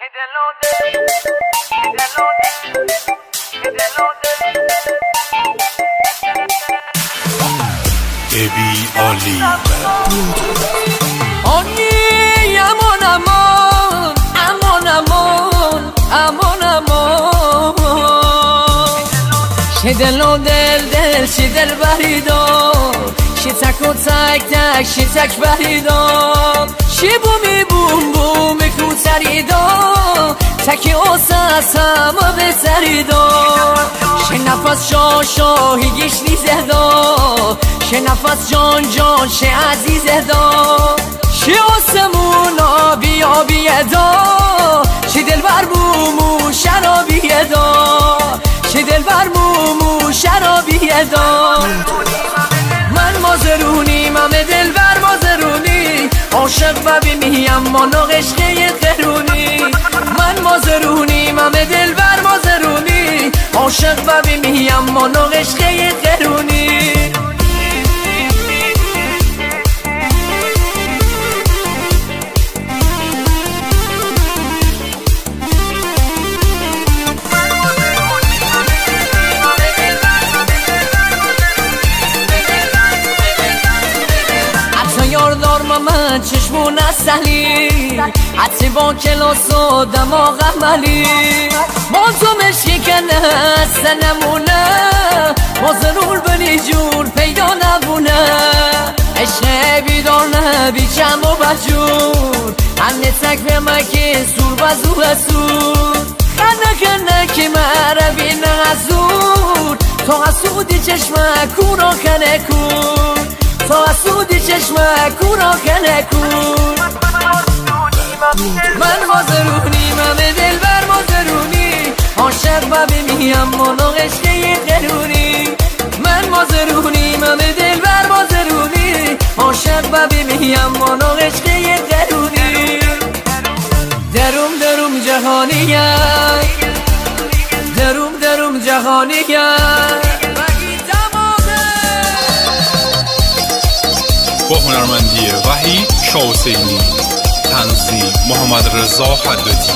ابی عالی آنی امان امان امان امان امان امان شه دل و دل شه دل بریدار شه تک و تک تک شه تک بریدار شه بومی بوم بوم کوتریدار تکی اوسس همه بسریدار شه نفس شاهی گیش نیزه دار شه نفس جان جان شه عزیزه دار شه آسمون آبی آبیه دار شه دل بر مومو شرابیه دار شه دل بر مومو شرابیه دار من مازرونی ممه دل بر مازرونی عاشق و بیمیم مانو عشقه قرونی من مازرونی ممه دل بر مازرونی عاشق و بیمیم مانو عشقه قرونی من چشمون اصلی حتی با کلاس و دماغ عملی با تو مشکی کنه هسته نمونه ما ضرور بنی جور پیدا نبونه عشق بیدار نبی کم و بجور همه تک به مکه سور بزو سور خنه که مربی نغزور تا حسودی چشمه کورا کنه کور تا حسودی چشمه کورا کنه کور من مازرونی ممه دل بر مازرونی عاشق و بمیم مانو عشقه قرونی من مازرونی ممه دل بر مازرونی عاشق و بمیم مانو عشقه قرونی دروم دروم جهانیه دروم دروم جهانیه با هنرمندی وحید شاه حسینی، تنظیم محمد رضا حدادی.